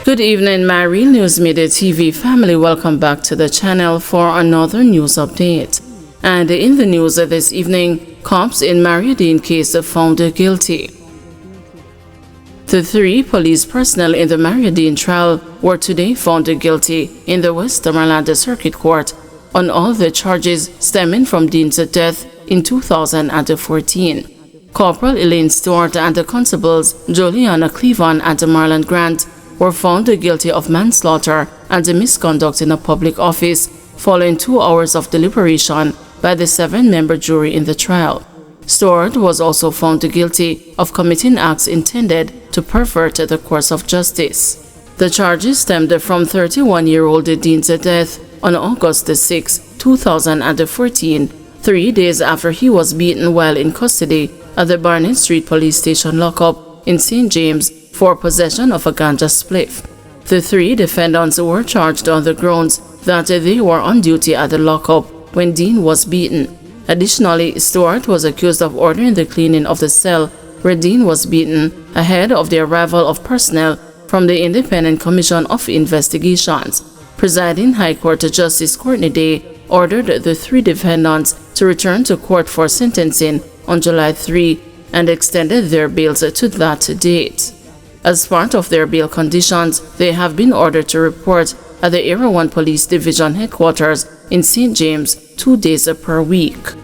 Good evening, my Real News Midday TV family. Welcome back to the channel for another news update. And in the news this evening, cops in Maitland case found guilty. The 3 police personnel in the Maitland trial were today found guilty in the Westmoreland Circuit Court on all the charges stemming from Dean's death in 2014. Corporal Elaine Stewart and the constables Juliana Cleveland and Marlon Grant were found guilty of manslaughter and misconduct in a public office following 2 hours of deliberation by the 7-member jury in the trial. Stewart was also found guilty of committing acts intended to pervert the course of justice. The charges stemmed from 31-year-old Dean's death on August 6, 2014, 3 days after he was beaten while in custody at the Barnett Street Police Station lockup in St. James for possession of a ganja spliff. The 3 defendants were charged on the grounds that they were on duty at the lockup when Dean was beaten. Additionally, Stewart was accused of ordering the cleaning of the cell where Dean was beaten ahead of the arrival of personnel from the Independent Commission of Investigations. Presiding High Court Justice Courtney Day ordered the 3 defendants to return to court for sentencing on July 3 and extended their bails to that date. As part of their bail conditions, they have been ordered to report at the Area 1 Police Division headquarters in St. James 2 days per week.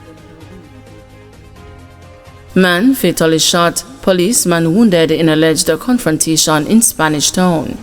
Man fatally shot, policeman wounded in alleged confrontation in Spanish Town.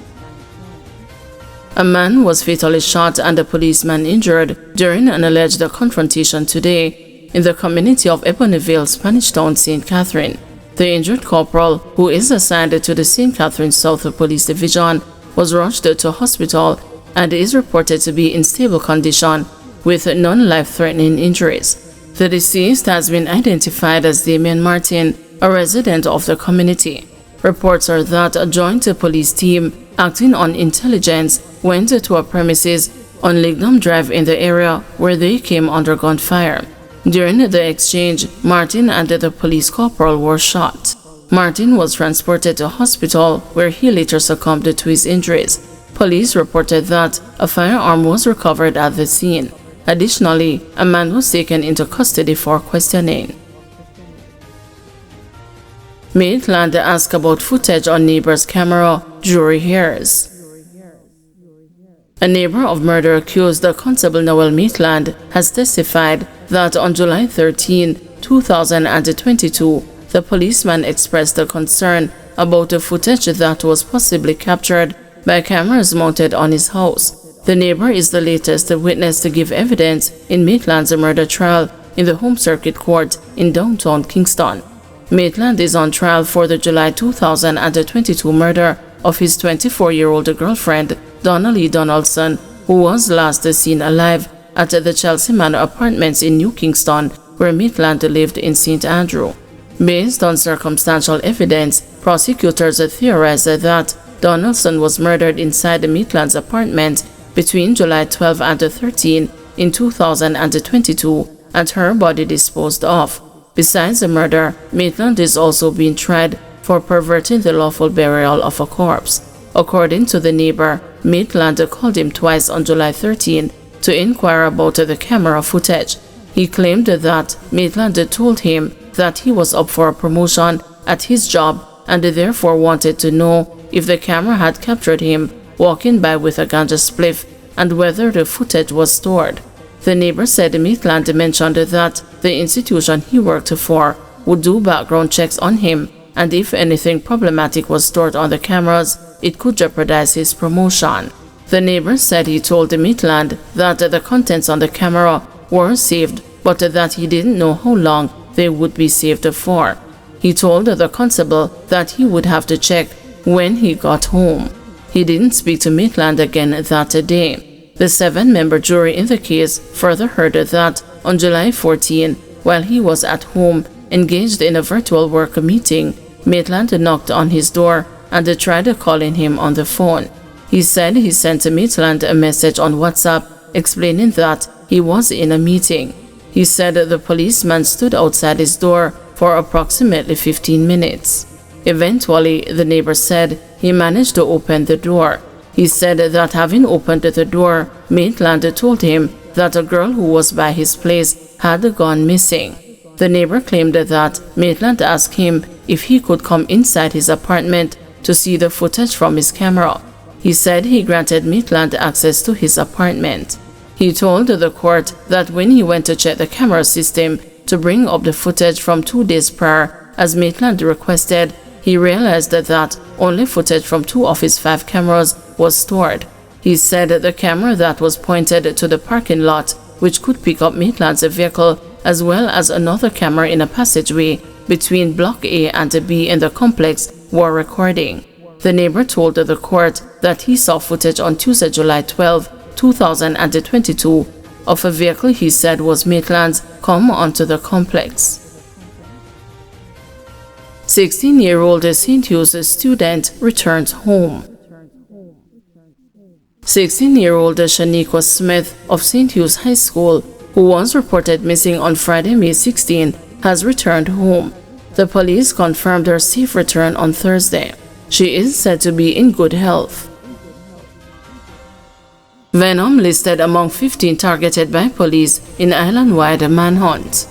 A man was fatally shot and a policeman injured during an alleged confrontation today in the community of Ebonyville, Spanish Town, St. Catherine. The injured corporal, who is assigned to the St. Catherine South Police Division, was rushed to hospital and is reported to be in stable condition with non-life-threatening injuries. The deceased has been identified as Damian Martin, a resident of the community. Reports are that a joint police team acting on intelligence went to a premises on Lignum Drive in the area where they came under gunfire. During the exchange, Martin and the police corporal were shot. Martin was transported to hospital where he later succumbed to his injuries. Police reported that a firearm was recovered at the scene. Additionally, a man was taken into custody for questioning. Maitland asked about footage on neighbor's camera, jury hears. A neighbor of murder accused Constable Noel Maitland has testified that on July 13, 2022, the policeman expressed a concern about the footage that was possibly captured by cameras mounted on his house. The neighbor is the latest witness to give evidence in Maitland's murder trial in the Home Circuit Court in downtown Kingston. Maitland is on trial for the July 2022 murder of his 24-year-old girlfriend, Donna Lee Donaldson, who was last seen alive at the Chelsea Manor Apartments in New Kingston, where Maitland lived in St. Andrew. Based on circumstantial evidence, prosecutors theorized that Donaldson was murdered inside Maitland's apartment between July 12 and 13 in 2022 and her body disposed of. Besides the murder, Maitland is also being tried for perverting the lawful burial of a corpse. According to the neighbor, Maitland called him twice on July 13 to inquire about the camera footage. He claimed that Maitland told him that he was up for a promotion at his job and therefore wanted to know if the camera had captured him walking by with a ganja spliff and whether the footage was stored. The neighbor said Maitland mentioned that the institution he worked for would do background checks on him, and if anything problematic was stored on the cameras, it could jeopardize his promotion. The neighbor said he told Maitland that the contents on the camera were saved, but that he didn't know how long they would be saved for. He told the constable that he would have to check when he got home. He didn't speak to Maitland again that day. The 7-member jury in the case further heard that on July 14, while he was at home engaged in a virtual work meeting, Maitland knocked on his door and tried calling him on the phone. He said he sent Maitland a message on WhatsApp explaining that he was in a meeting. He said the policeman stood outside his door for approximately 15 minutes. Eventually, the neighbor said he managed to open the door. He said that having opened the door, Maitland told him that a girl who was by his place had gone missing. The neighbor claimed that Maitland asked him if he could come inside his apartment to see the footage from his camera. He said he granted Maitland access to his apartment. He told the court that when he went to check the camera system to bring up the footage from 2 days prior, as Maitland requested, he realized that only footage from 2 of his 5 cameras was stored. He said the camera that was pointed to the parking lot, which could pick up Maitland's vehicle, as well as another camera in a passageway between Block A and B in the complex, were recording. The neighbor told the court that he saw footage on Tuesday, July 12, 2022, of a vehicle he said was Maitland's come onto the complex. 16-year-old St. Hugh's student returns home. 16-year-old Shaniqua Smith of St. Hugh's High School, who was reported missing on Friday, May 16, has returned home. The police confirmed her safe return on Thursday. She is said to be in good health. Venom listed among 15 targeted by police in island-wide manhunt.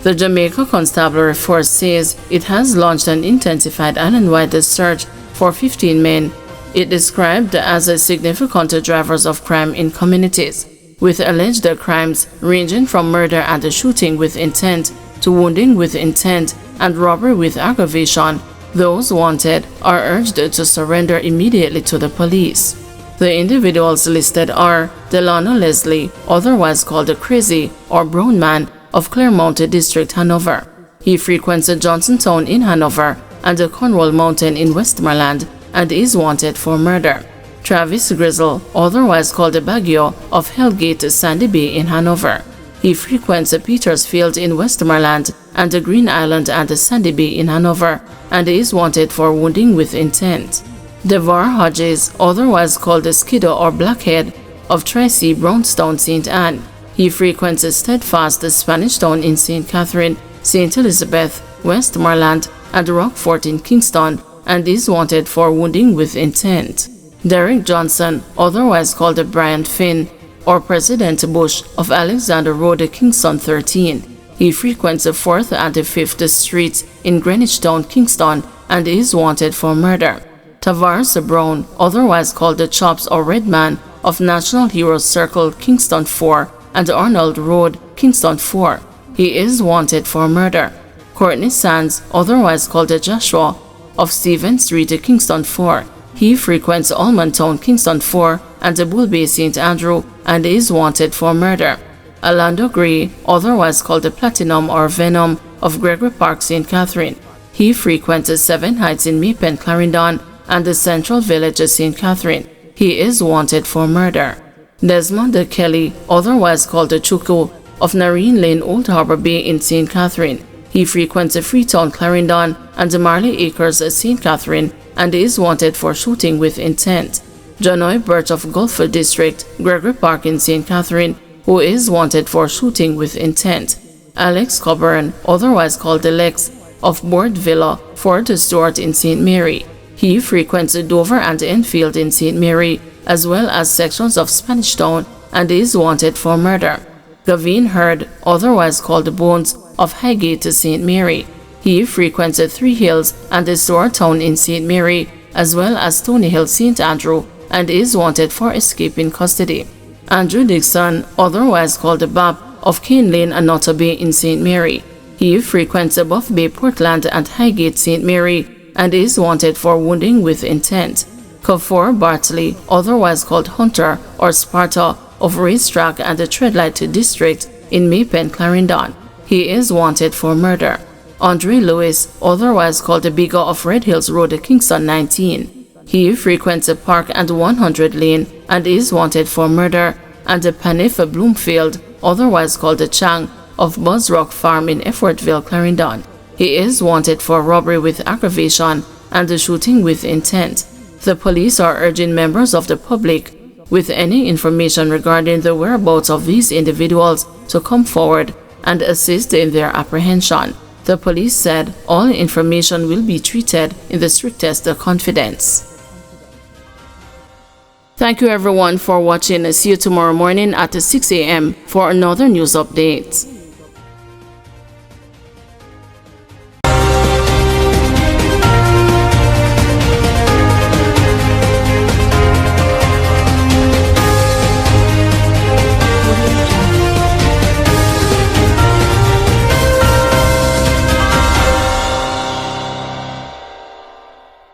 The Jamaica Constabulary Force says it has launched an intensified island-wide search for 15 men it described as significant drivers of crime in communities, with alleged crimes ranging from murder and shooting with intent to wounding with intent and robbery with aggravation. Those wanted are urged to surrender immediately to the police. The individuals listed are Delano Leslie, otherwise called the Crazy or Brown Man, of Claremont District, Hanover. He frequents Johnsontown in Hanover and the Cornwall Mountain in Westmoreland and is wanted for murder. Travis Grizzle, otherwise called the Baguio, of Hellgate, Sandy Bay in Hanover. He frequents Petersfield in Westmoreland and the Green Island and the Sandy Bay in Hanover and is wanted for wounding with intent. Devar Hodges, otherwise called the Skidder or Blackhead, of Tracy, Brownstown, St. Anne. He frequents Steadfast, Spanish Town in St. Catherine, St. Elizabeth, Westmoreland, and Rockfort in Kingston, and is wanted for wounding with intent. Derek Johnson, otherwise called Brian Finn, or President Bush, of Alexander Road, Kingston 13. He frequents 4th and 5th Streets in Greenwich Town, Kingston, and is wanted for murder. Tavares Brown, otherwise called the Chops or Red Man, of National Heroes Circle, Kingston 4, and Arnold Road, Kingston 4. He is wanted for murder. Courtney Sands, otherwise called the Joshua, of Stephen Street, Kingston 4. He frequents Almond Town, Kingston 4, and the Bull Bay, St. Andrew, and is wanted for murder. Orlando Gray, otherwise called the Platinum or Venom, of Gregory Park, St. Catherine. He frequents 7 Heights in Maitland, Clarendon, and the Central Village, St. Catherine. He is wanted for murder. Desmond Kelly, otherwise called the Chuku, of Nareen Lane, Old Harbor Bay in St. Catherine. He frequents Freetown, Clarendon, and the Marley Acres, St. Catherine, and is wanted for shooting with intent. Jonoy Birch of Gulford District, Gregory Park in St. Catherine, who is wanted for shooting with intent. Alex Coburn, otherwise called the Lex, of Board Villa, Fort Stewart in St. Mary. He frequents Dover and Enfield in St. Mary, as well as sections of Spanish Town, and is wanted for murder. Gavin Hurd, otherwise called Bones, of Highgate, St. Mary. He frequents Three Hills and the Store Town in St. Mary, as well as Stony Hill, St. Andrew, and is wanted for escaping custody. Andrew Dixon, otherwise called Bab, of Cane Lane and Nutter Bay in St. Mary. He frequents Buff Bay, Portland, and Highgate, St. Mary, and is wanted for wounding with intent. Kafour Bartley, otherwise called Hunter or Sparta, of Racetrack and the Treadlight District in Maypen, Clarendon. He is wanted for murder. Andre Lewis, otherwise called the Bigger, of Red Hills Road, Kingston 19. He frequents a Park and 100 Lane and is wanted for murder. And the Panifa Bloomfield, otherwise called the Chang, of Buzz Rock Farm in Effortville, Clarendon. He is wanted for robbery with aggravation and the shooting with intent. The police are urging members of the public with any information regarding the whereabouts of these individuals to come forward and assist in their apprehension. The police said all information will be treated in the strictest confidence. Thank you everyone for watching. See you tomorrow morning at 6 a.m. for another news update.